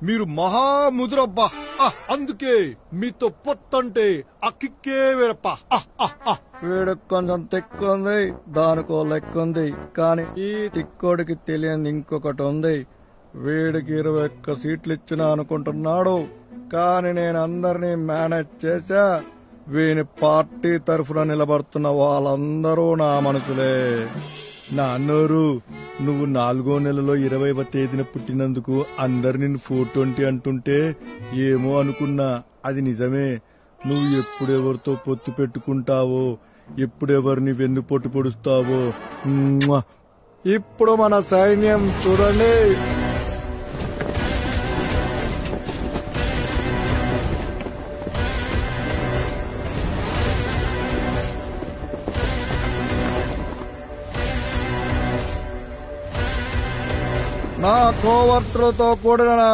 మీరు మహాముదురబ్బా. అందుకే మీతో పొత్తంటే ఆ కిక్కే వేరప్పా. వీడికి కొంచెం తిక్కుంది, దానికో లెక్కుంది. కాని ఈ తిక్కోడికి తెలియని ఇంకొకటి ఉంది. వీడికి 21 సీట్లు ఇచ్చినా అనుకుంటున్నాడు, కాని నేను అందరినీ మేనేజ్ చేశా. వీని పార్టీ తరఫున నిలబడుతున్న వాళ్ళందరూ నా మనుషులే. నాన్నోరు, నువ్వు 4వ నెలలో 20వ తేదీన పుట్టినందుకు అందరు నిన్ను 420 అంటుంటే ఏమో అనుకున్నా. అది నిజమే. నువ్వు ఎప్పుడెవరితో పొత్తు పెట్టుకుంటావో, ఎప్పుడెవరిని వెన్నుపోటు పొడుస్తావో. ఇప్పుడు మన సైన్యం చూడండి. నా కోవర్టులతో కూడిన నా